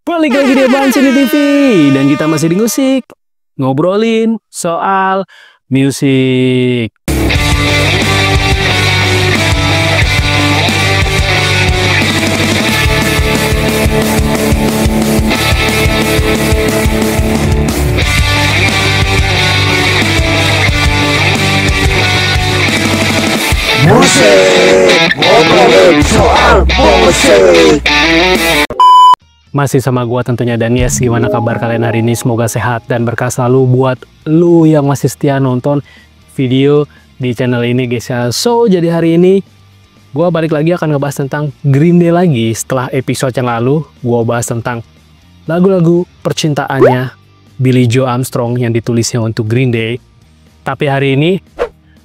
Balik lagi di Apaan Sini TV. Dan kita masih di musik, ngobrolin soal musik. Musik, ngobrolin soal musik. Masih sama gua tentunya, dan yes, gimana kabar kalian hari ini? Semoga sehat dan berkah selalu buat lu yang masih setia nonton video di channel ini guys ya. So, jadi hari ini gua balik lagi akan ngebahas tentang Green Day lagi. Setelah episode yang lalu gua bahas tentang lagu-lagu percintaannya Billie Joe Armstrong yang ditulisnya untuk Green Day. Tapi hari ini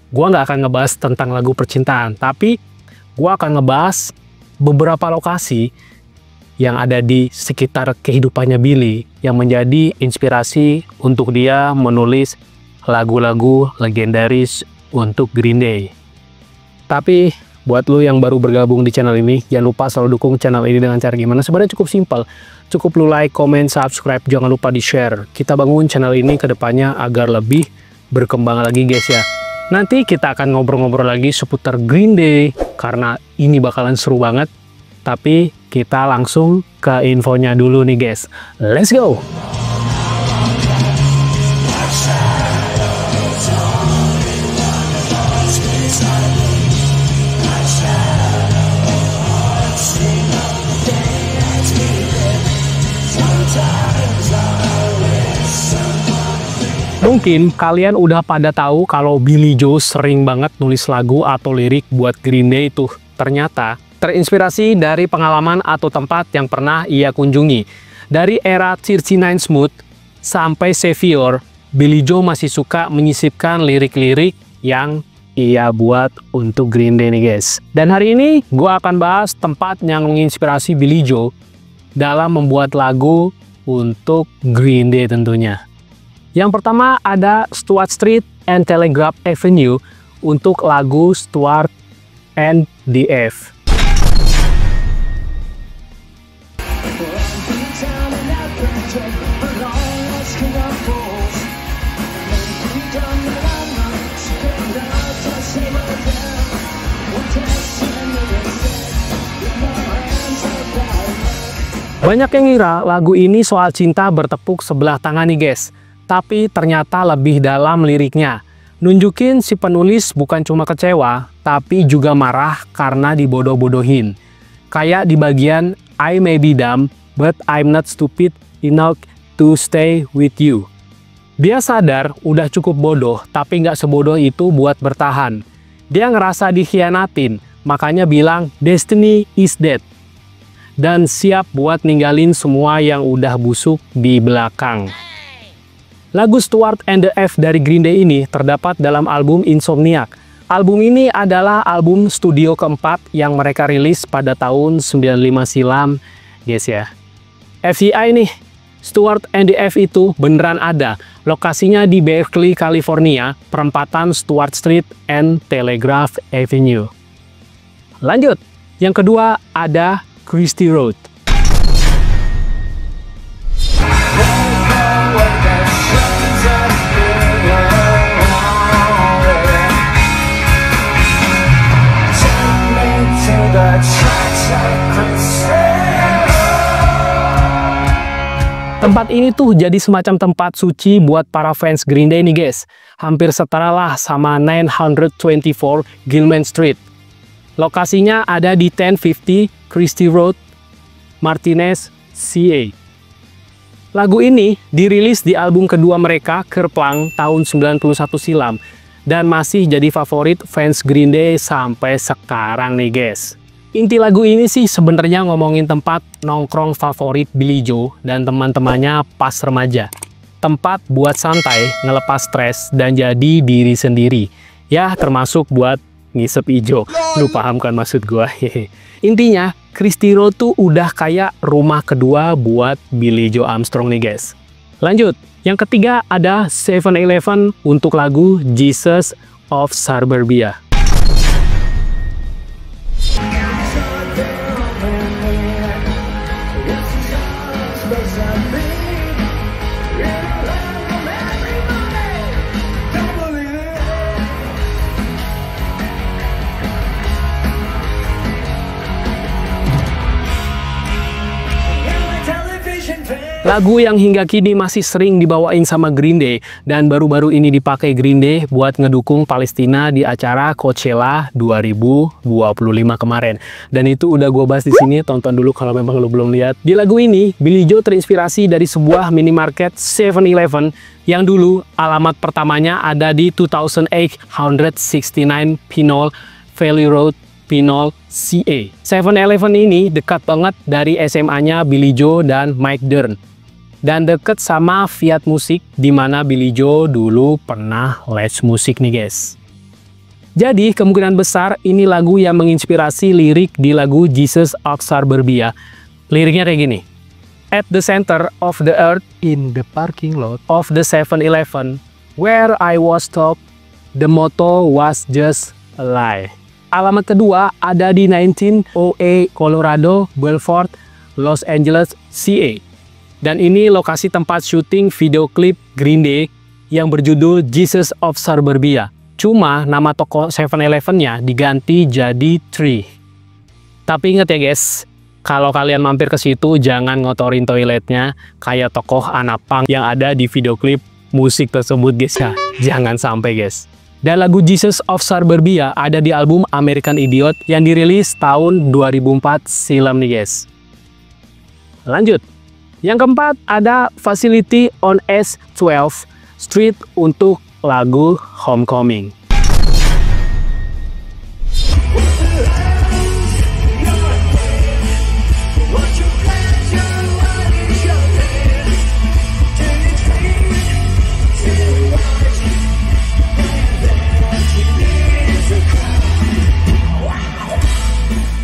gua nggak akan ngebahas tentang lagu percintaan, tapi gua akan ngebahas beberapa lokasi yang ada di sekitar kehidupannya Billie yang menjadi inspirasi untuk dia menulis lagu-lagu legendaris untuk Green Day. Tapi buat lu yang baru bergabung di channel ini, jangan lupa selalu dukung channel ini dengan cara gimana? Sebenarnya cukup simpel. Cukup lu like, comment, subscribe, jangan lupa di share. Kita bangun channel ini ke depannya agar lebih berkembang lagi guys ya. Nanti kita akan ngobrol-ngobrol lagi seputar Green Day karena ini bakalan seru banget. Tapi kita langsung ke infonya dulu nih guys. Let's go! Mungkin kalian udah pada tahu kalau Billie Joe sering banget nulis lagu atau lirik buat Green Day itu. Ternyata terinspirasi dari pengalaman atau tempat yang pernah ia kunjungi. Dari era 39 Smooth sampai Savior, Billie Joe masih suka menyisipkan lirik-lirik yang ia buat untuk Green Day nih guys. Dan hari ini gue akan bahas tempat yang menginspirasi Billie Joe dalam membuat lagu untuk Green Day tentunya. Yang pertama ada Stuart Street and Telegraph Avenue untuk lagu Stuart and the F. Banyak yang ngira lagu ini soal cinta bertepuk sebelah tangan nih guys. Tapi ternyata lebih dalam liriknya. Nunjukin si penulis bukan cuma kecewa, tapi juga marah karena dibodoh-bodohin. Kayak di bagian I may be dumb, but I'm not stupid enough to stay with you. Dia sadar udah cukup bodoh, tapi nggak sebodoh itu buat bertahan. Dia ngerasa dikhianatin, makanya bilang destiny is dead. Dan siap buat ninggalin semua yang udah busuk di belakang. Lagu Stuart and the F dari Green Day ini terdapat dalam album Insomniac. Album ini adalah album studio keempat yang mereka rilis pada tahun 95 silam, guys ya. FYI nih, Stuart and the F itu beneran ada. Lokasinya di Berkeley, California, perempatan Stuart Street and Telegraph Avenue. Lanjut, yang kedua ada Christie Road. Tempat ini tuh jadi semacam tempat suci buat para fans Green Day nih guys. Hampir setara lah sama 924 Gilman Street. Lokasinya ada di 1050 Christie Road, Martinez, CA. Lagu ini dirilis di album kedua mereka, Kerplunk, tahun 91 silam. Dan masih jadi favorit fans Green Day sampai sekarang nih guys. Inti lagu ini sih sebenarnya ngomongin tempat nongkrong favorit Billie Joe dan teman-temannya pas remaja. Tempat buat santai, ngelepas stres, dan jadi diri sendiri. Ya, termasuk buat ngisep ijo. Lu paham kan maksud gua? Intinya, Christie Road tuh udah kayak rumah kedua buat Billie Joe Armstrong nih guys. Lanjut, yang ketiga ada 7-Eleven untuk lagu Jesus of Suburbia. Lagu yang hingga kini masih sering dibawain sama Green Day dan baru-baru ini dipakai Green Day buat ngedukung Palestina di acara Coachella 2025 kemarin. Dan itu udah gue bahas di sini, tonton dulu kalau memang lo belum lihat. Di lagu ini, Billie Joe terinspirasi dari sebuah minimarket 7-Eleven yang dulu alamat pertamanya ada di 2869 Pinole Valley Road, Pinole, CA. 7-Eleven ini dekat banget dari SMA-nya Billie Joe dan Mike Dirnt. Dan deket sama Fiat Music, di mana Billie Joe dulu pernah les musik nih guys. Jadi kemungkinan besar ini lagu yang menginspirasi lirik di lagu Jesus of Suburbia. Liriknya kayak gini. At the center of the earth, in the parking lot of the 7-Eleven, where I was stopped, the motto was just a lie. Alamat kedua ada di 1908 Colorado Boulevard, Los Angeles, CA. Dan ini lokasi tempat syuting video klip Green Day yang berjudul Jesus of Suburbia. Cuma nama toko 7-Eleven-nya diganti jadi Tree. Tapi ingat ya guys, kalau kalian mampir ke situ jangan ngotorin toiletnya kayak tokoh anak punk yang ada di video klip musik tersebut guys ya. Jangan sampai guys. Dan lagu Jesus of Suburbia ada di album American Idiot yang dirilis tahun 2004 silam nih guys. Lanjut. Yang keempat ada Facility on S12 Street untuk lagu Homecoming.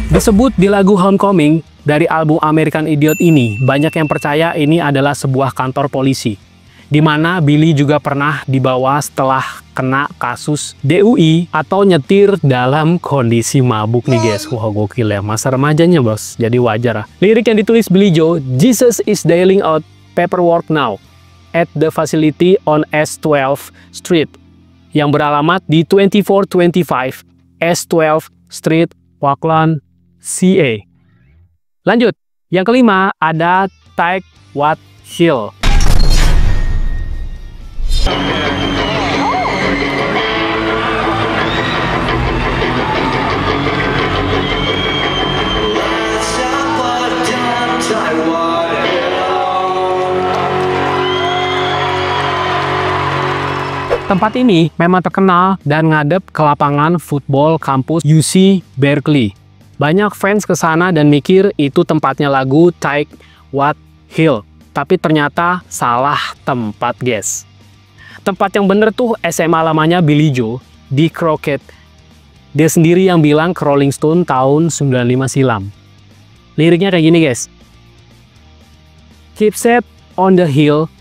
Disebut di lagu Homecoming dari album American Idiot ini, banyak yang percaya ini adalah sebuah kantor polisi, di mana Billie juga pernah dibawa setelah kena kasus DUI atau nyetir dalam kondisi mabuk nih guys. Wah gokil ya, masa remajanya bos, jadi wajar lah. Lirik yang ditulis Billie Joe, Jesus is dialing out paperwork now at the facility on S12 Street, yang beralamat di 2425 S12 Street, Oakland, CA. Lanjut, yang kelima ada Take What Hill. Tempat ini memang terkenal dan ngadep ke lapangan football kampus UC Berkeley. Banyak fans ke sana dan mikir itu tempatnya lagu Take What Hill. Tapi ternyata salah tempat guys. Tempat yang bener tuh SMA lamanya Billie Joe di Crockett. Dia sendiri yang bilang ke Rolling Stone tahun 95 silam. Liriknya kayak gini guys. Keep set on the hill,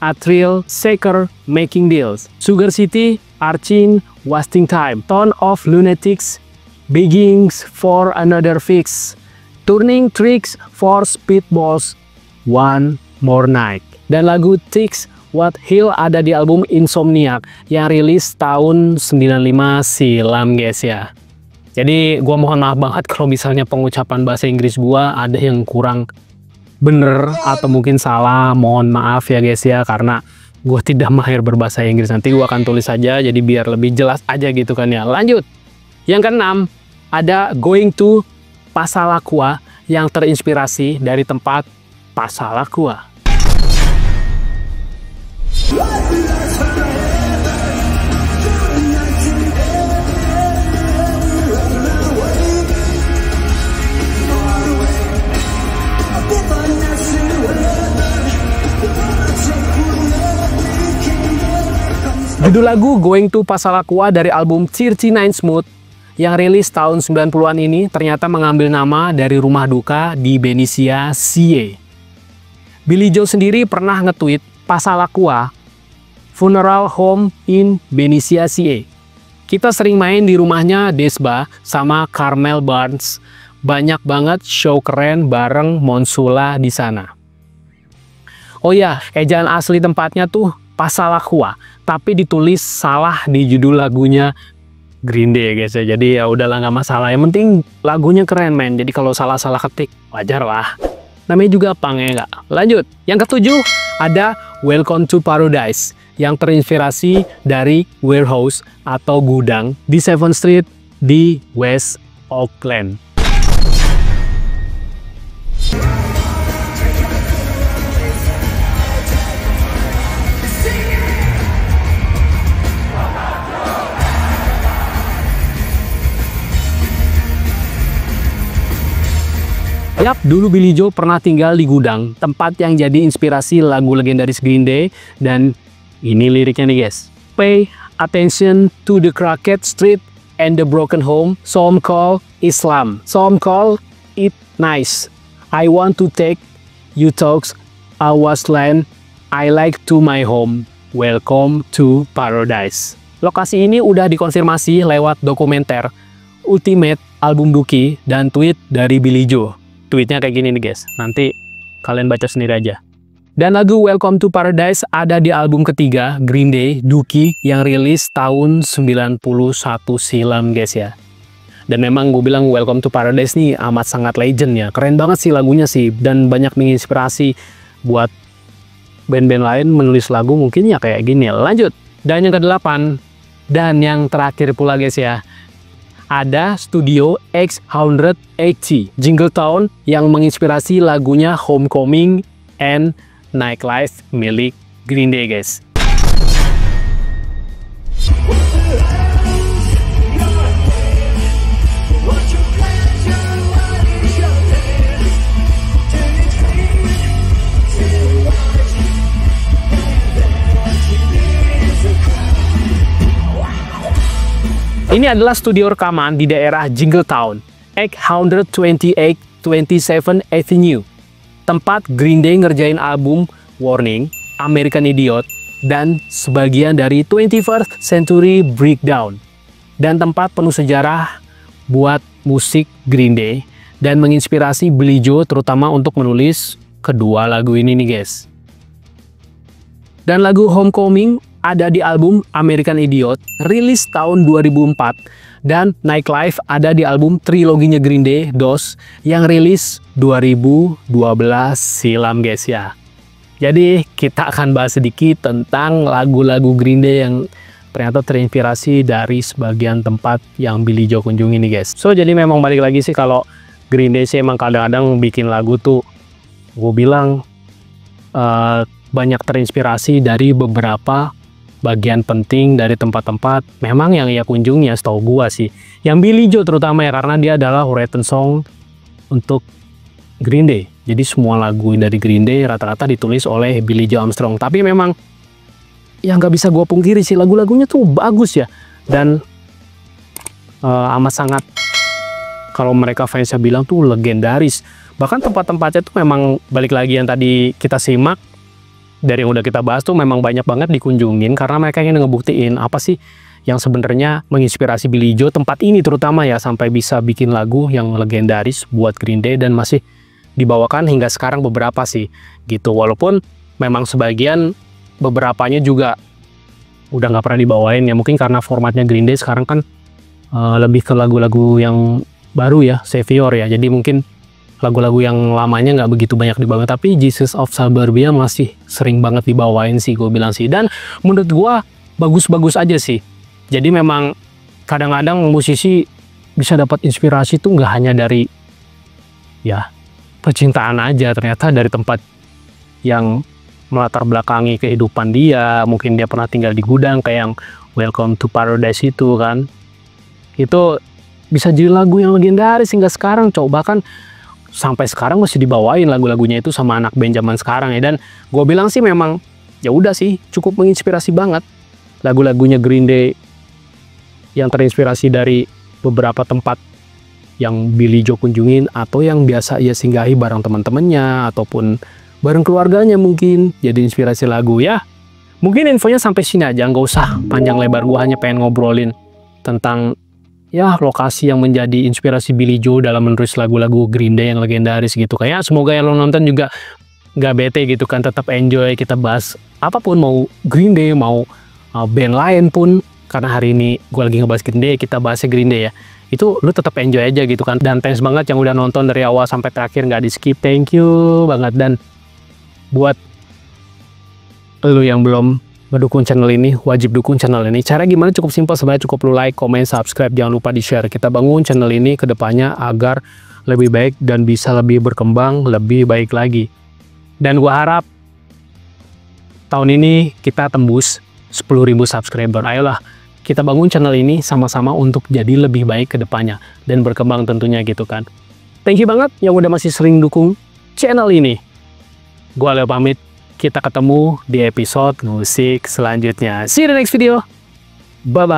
a thrill seeker making deals. Sugar City, Archin, wasting time. Ton of lunatics, beggings for another fix, turning tricks for speedballs, one more night. Dan lagu Take What Hill ada di album Insomniac yang rilis tahun 95 silam guys ya. Jadi gua mohon maaf banget kalau misalnya pengucapan bahasa Inggris gua ada yang kurang bener atau mungkin salah, mohon maaf ya guys ya, karena gua tidak mahir berbahasa Inggris. Nanti gua akan tulis saja jadi biar lebih jelas aja gitu kan ya. Lanjut. Yang keenam, ada Going to Passalaqua yang terinspirasi dari tempat Passalaqua. Judul lagu Going to Passalaqua dari album 39 Smooth yang rilis tahun 90-an ini ternyata mengambil nama dari rumah duka di Benicia, CA. Billie Joe sendiri pernah nge-tweet Passalaqua Funeral Home in Benicia, CA. Kita sering main di rumahnya Desba sama Carmel Barnes. Banyak banget show keren bareng Monsula di sana. Oh ya, ejaan asli tempatnya tuh Passalaqua, tapi ditulis salah di judul lagunya Green Day guys ya. Jadi ya udahlah, nggak masalah. Yang penting lagunya keren men. Jadi kalau salah-salah ketik wajar lah. Namanya juga punk ya nggak? Lanjut. Yang ketujuh ada Welcome to Paradise yang terinspirasi dari warehouse atau gudang di 7th Street di West Oakland. Yap, dulu Billie Joe pernah tinggal di gudang, tempat yang jadi inspirasi lagu legendaris Green Day, dan ini liriknya nih guys. Pay attention to the crooked street and the broken home, some call Islam, some call it nice. I want to take you talks, I was land, I like to my home, welcome to paradise. Lokasi ini udah dikonfirmasi lewat dokumenter Ultimate Album Dookie dan tweet dari Billie Joe. Tweetnya kayak gini nih guys, nanti kalian baca sendiri aja. Dan lagu Welcome to Paradise ada di album ketiga Green Day, Dookie, yang rilis tahun 91 silam guys ya. Dan memang gue bilang Welcome to Paradise nih amat sangat legend ya, keren banget sih lagunya sih, dan banyak menginspirasi buat band-band lain menulis lagu mungkin ya kayak gini. Lanjut, dan yang ke-8 dan yang terakhir pula guys ya, ada Studio X180 Jingletown yang menginspirasi lagunya Homecoming and Nightlife milik Green Day guys. Ini adalah studio rekaman di daerah Jingletown, 828 27th Avenue. Tempat Green Day ngerjain album Warning, American Idiot, dan sebagian dari 21st Century Breakdown. Dan tempat penuh sejarah buat musik Green Day dan menginspirasi Billie Joe terutama untuk menulis kedua lagu ini nih guys. Dan lagu Homecoming ada di album American Idiot, rilis tahun 2004. Dan Nightlife ada di album triloginya Green Day, DOS, yang rilis 2012 silam guys ya. Jadi kita akan bahas sedikit tentang lagu-lagu Green Day yang ternyata terinspirasi dari sebagian tempat yang Billie Joe kunjungi nih guys. So jadi memang balik lagi sih, kalau Green Day sih emang kadang-kadang bikin lagu tuh, gue bilang banyak terinspirasi dari beberapa bagian penting dari tempat-tempat memang yang ia kunjungi ya, setahu gua sih. Yang Billie Joe terutama ya, karena dia adalah written song untuk Green Day. Jadi semua lagu dari Green Day rata-rata ditulis oleh Billie Joe Armstrong. Tapi memang ya nggak bisa gua pungkiri sih, lagu-lagunya tuh bagus ya. Dan amat sangat, kalau mereka fansnya bilang tuh legendaris. Bahkan tempat-tempatnya tuh memang balik lagi yang tadi kita simak, dari yang udah kita bahas tuh memang banyak banget dikunjungin karena mereka ingin ngebuktiin apa sih yang sebenarnya menginspirasi Billie Joe, tempat ini terutama ya, sampai bisa bikin lagu yang legendaris buat Green Day dan masih dibawakan hingga sekarang beberapa sih gitu. Walaupun memang sebagian beberapanya juga udah nggak pernah dibawain ya, mungkin karena formatnya Green Day sekarang kan lebih ke lagu-lagu yang baru ya, Savior ya, jadi mungkin lagu-lagu yang lamanya nggak begitu banyak dibawain, tapi Jesus of Suburbia masih sering banget dibawain sih gue bilang sih. Dan menurut gue bagus-bagus aja sih. Jadi memang kadang-kadang musisi bisa dapat inspirasi tuh nggak hanya dari ya percintaan aja, ternyata dari tempat yang melatar belakangi kehidupan dia. Mungkin dia pernah tinggal di gudang kayak yang Welcome to Paradise itu kan, itu bisa jadi lagu yang legendaris hingga sekarang. Coba kan sampai sekarang masih dibawain lagu-lagunya itu sama anak band zaman sekarang ya. Dan gue bilang sih memang ya udah sih cukup menginspirasi banget lagu-lagunya Green Day yang terinspirasi dari beberapa tempat yang Billie Joe kunjungin atau yang biasa ia singgahi bareng teman-temannya ataupun bareng keluarganya, mungkin jadi inspirasi lagu ya. Mungkin infonya sampai sini aja, nggak usah panjang lebar. Gue hanya pengen ngobrolin tentang ya lokasi yang menjadi inspirasi Billie Joe dalam menulis lagu-lagu Green Day yang legendaris gitu. Kayak semoga yang lo nonton juga nggak bete gitu kan, tetap enjoy kita bahas apapun, mau Green Day, mau band lain pun. Karena hari ini gue lagi ngebahas Green Day, kita bahasnya Green Day ya. Itu lu tetap enjoy aja gitu kan. Dan thanks banget yang udah nonton dari awal sampai terakhir, nggak di skip, thank you banget. Dan buat lu yang belum ngedukung channel ini, wajib dukung channel ini. Cara gimana cukup simpel sebenarnya, cukup lu like, comment, subscribe, jangan lupa di share. Kita bangun channel ini ke depannya agar lebih baik dan bisa lebih berkembang, lebih baik lagi. Dan gua harap tahun ini kita tembus 10.000 subscriber. Ayolah, kita bangun channel ini sama-sama untuk jadi lebih baik ke depannya dan berkembang tentunya gitu kan. Thank you banget yang udah masih sering dukung channel ini. Gua Leo pamit, kita ketemu di episode musik selanjutnya. See you in the next video. Bye-bye.